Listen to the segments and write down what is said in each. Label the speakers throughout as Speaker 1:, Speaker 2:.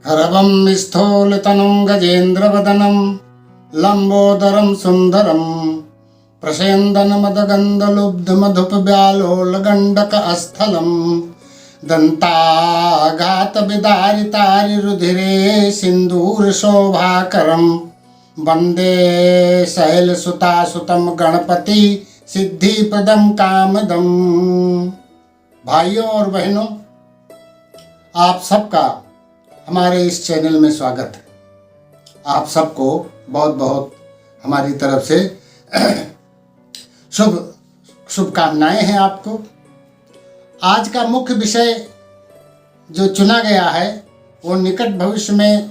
Speaker 1: करवं स्थूलितनुं गजेन्द्रवदनं लम्बोदरं सुन्दरं प्रसेन्दनमदगन्धलुब्धमधुपव्यालोलगण्डकस्थलं दन्ताघातविदारितारिरुधिरे सिन्दूरशोभाकरं वन्दे शैलसुतासुतं गणपति सिद्धिप्रदं कामदं। भाइयों और बहनों, आप सबका हमारे इस चैनल में स्वागत है। आप सबको बहुत बहुत हमारी तरफ से शुभकामनाएं हैं आपको। आज का मुख्य विषय जो चुना गया है वो निकट भविष्य में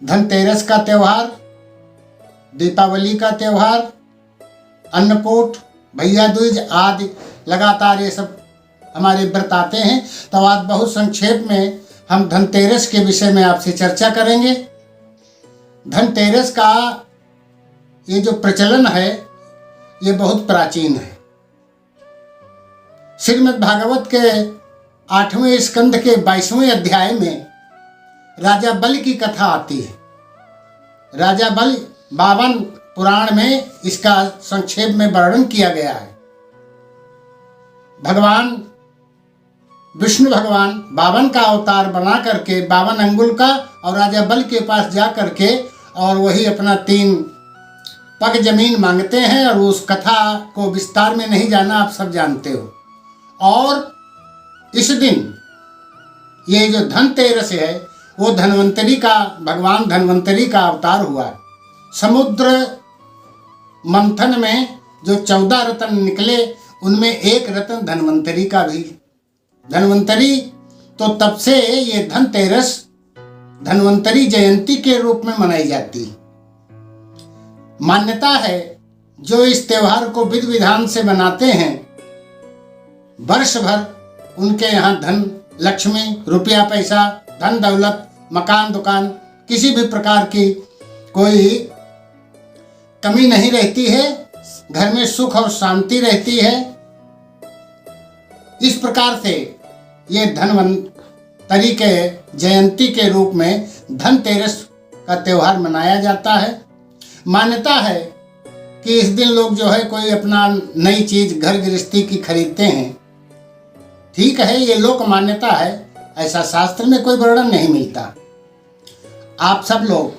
Speaker 1: धनतेरस का त्यौहार, दीपावली का त्यौहार, अन्नकूट, भैया दूज आदि लगातार ये सब हमारे व्रत आते हैं। तो आज बहुत संक्षेप में हम धनतेरस के विषय में आपसे चर्चा करेंगे। धनतेरस का ये जो प्रचलन है ये बहुत प्राचीन है। श्रीमद् भागवत के 8वें स्कंद के 22वें अध्याय में राजा बलि की कथा आती है। राजा बलि 52 पुराण में इसका संक्षेप में वर्णन किया गया है। भगवान विष्णु भगवान 52 का अवतार बना करके 52 अंगुल का और राजा बलि के पास जा करके और वही अपना 3 पग जमीन मांगते हैं। और उस कथा को विस्तार में नहीं जाना, आप सब जानते हो। और इस दिन ये जो धनतेरस है वो धन्वंतरी का, भगवान धन्वंतरी का अवतार हुआ है। समुद्र मंथन में जो 14 रत्न निकले उनमें एक रत्न धन्वंतरी का भी। धन्वंतरी तो तब से ये धनतेरस धन्वंतरी जयंती के रूप में मनाई जाती है। मान्यता है जो इस त्योहार को विधि विधान से मनाते हैं, वर्ष भर उनके यहाँ धन, लक्ष्मी, रुपया पैसा, धन दौलत, मकान दुकान, किसी भी प्रकार की कोई कमी नहीं रहती है। घर में सुख और शांति रहती है। इस प्रकार से ये धन्वंतरी के जयंती के रूप में धनतेरस का त्यौहार मनाया जाता है। मान्यता है कि इस दिन लोग जो है कोई अपना नई चीज घर गृहस्थी की खरीदते हैं। ठीक है, ये लोक मान्यता है, ऐसा शास्त्र में कोई वर्णन नहीं मिलता। आप सब लोग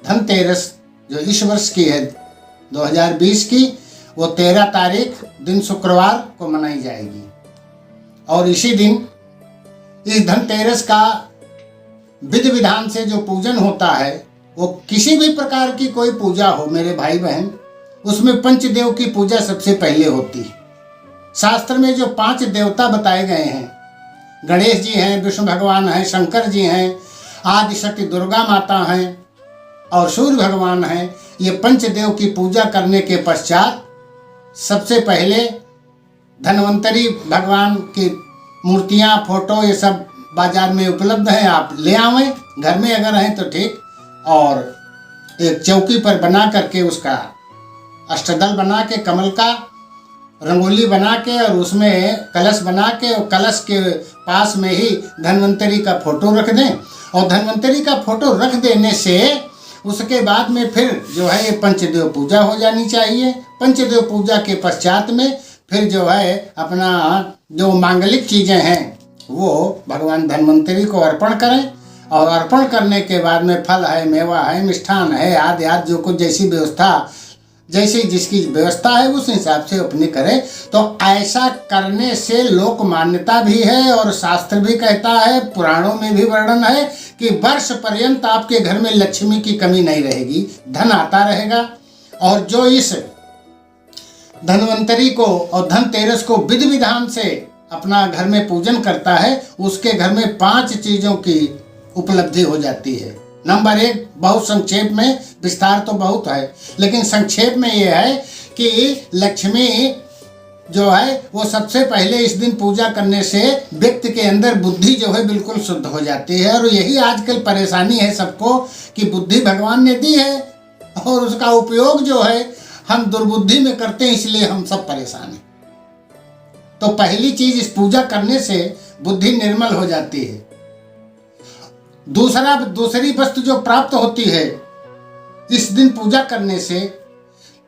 Speaker 1: धनतेरस जो इस वर्ष की है 2020 की, वो 13 तारीख दिन शुक्रवार को मनाई जाएगी। और इसी दिन इस धनतेरस का विधि विधान से जो पूजन होता है, वो किसी भी प्रकार की कोई पूजा हो मेरे भाई बहन, उसमें पंचदेव की पूजा सबसे पहले होती है। शास्त्र में जो 5 देवता बताए गए हैं, गणेश जी हैं, विष्णु भगवान हैं, शंकर जी हैं, आदिशक्ति दुर्गा माता हैं और सूर्य भगवान हैं। ये पंचदेव की पूजा करने के पश्चात सबसे पहले धन्वंतरी भगवान की मूर्तियाँ, फोटो ये सब बाजार में उपलब्ध हैं, आप ले आवें। घर में अगर हैं तो ठीक। और एक चौकी पर बना करके उसका अष्टदल बना के, कमल का रंगोली बना के और उसमें कलश बना के, और कलश के पास में ही धन्वंतरी का फोटो रख दें। और धन्वंतरी का फोटो रख देने से उसके बाद में फिर जो है ये पंचदेव पूजा हो जानी चाहिए। पंचदेव पूजा के पश्चात में फिर जो है अपना जो मांगलिक चीज़ें हैं वो भगवान धन्वंतरी को अर्पण करें। और अर्पण करने के बाद में फल है, मेवा है, मिष्ठान है, आदि आदि जो कुछ जैसी व्यवस्था, जैसी जिसकी व्यवस्था है उस हिसाब से अपने करें। तो ऐसा करने से लोक मान्यता भी है और शास्त्र भी कहता है, पुराणों में भी वर्णन है कि वर्ष पर्यंत आपके घर में लक्ष्मी की कमी नहीं रहेगी, धन आता रहेगा। और जो इस धन्वंतरी को और धनतेरस को विधि विधान से अपना घर में पूजन करता है, उसके घर में 5 चीज़ों की उपलब्धि हो जाती है। नंबर 1, बहुत संक्षेप में, विस्तार तो बहुत है लेकिन संक्षेप में ये है कि लक्ष्मी जो है वो सबसे पहले इस दिन पूजा करने से व्यक्ति के अंदर बुद्धि जो है बिल्कुल शुद्ध हो जाती है। और यही आजकल परेशानी है सबको कि बुद्धि भगवान ने दी है और उसका उपयोग जो है हम दुर्बुद्धि में करते हैं, इसलिए हम सब परेशान हैं। तो पहली चीज, इस पूजा करने से बुद्धि निर्मल हो जाती है। दूसरी वस्तु जो प्राप्त होती है इस दिन पूजा करने से,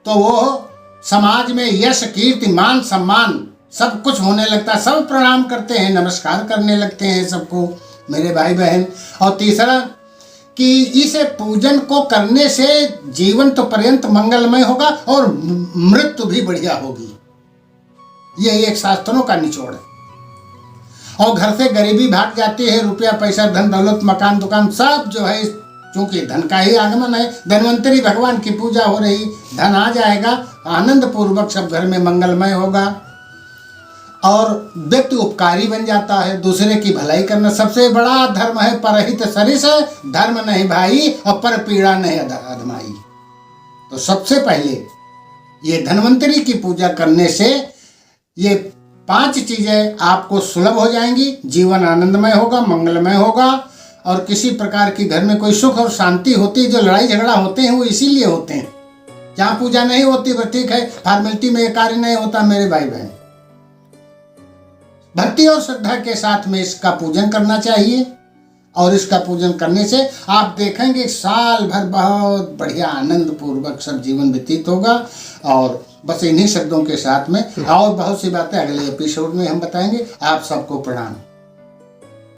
Speaker 1: तो वो समाज में यश, कीर्ति, मान, सम्मान सब कुछ होने लगता है। सब प्रणाम करते हैं, नमस्कार करने लगते हैं सबको, मेरे भाई बहन। और तीसरा कि इस पूजन को करने से जीवन तो पर्यंत मंगलमय होगा और मृत्यु भी बढ़िया होगी। ये एक शास्त्रों का निचोड़ है। और घर से गरीबी भाग जाती है, रुपया पैसा, धन दौलत, मकान दुकान सब जो है, चूंकि धन का ही आगमन है, धन्वंतरी भगवान की पूजा हो रही, धन आ जाएगा, आनंद पूर्वक सब घर में मंगलमय होगा। और व्यक्ति उपकारी बन जाता है, दूसरे की भलाई करना सबसे बड़ा धर्म है। परहित सरिस धर्म नहीं भाई, और पर पीड़ा नहीं अधमाई। तो सबसे पहले ये धन्वंतरी की पूजा करने से ये 5 चीजें आपको सुलभ हो जाएंगी, जीवन आनंदमय होगा, मंगलमय होगा। और किसी प्रकार की घर में कोई सुख और शांति होती है, जो लड़ाई झगड़ा होते हैं वो इसीलिए होते हैं। जहाँ पूजा नहीं होती बस ठीक है, फॉर्मेलिटी में ये कार्य नहीं होता। मेरे भाई बहन, भक्ति और श्रद्धा के साथ में इसका पूजन करना चाहिए। और इसका पूजन करने से आप देखेंगे साल भर बहुत बढ़िया आनंद पूर्वक सब जीवन व्यतीत होगा। और बस इन्हीं शब्दों के साथ में और बहुत सी बातें अगले एपिसोड में हम बताएंगे। आप सबको प्रणाम।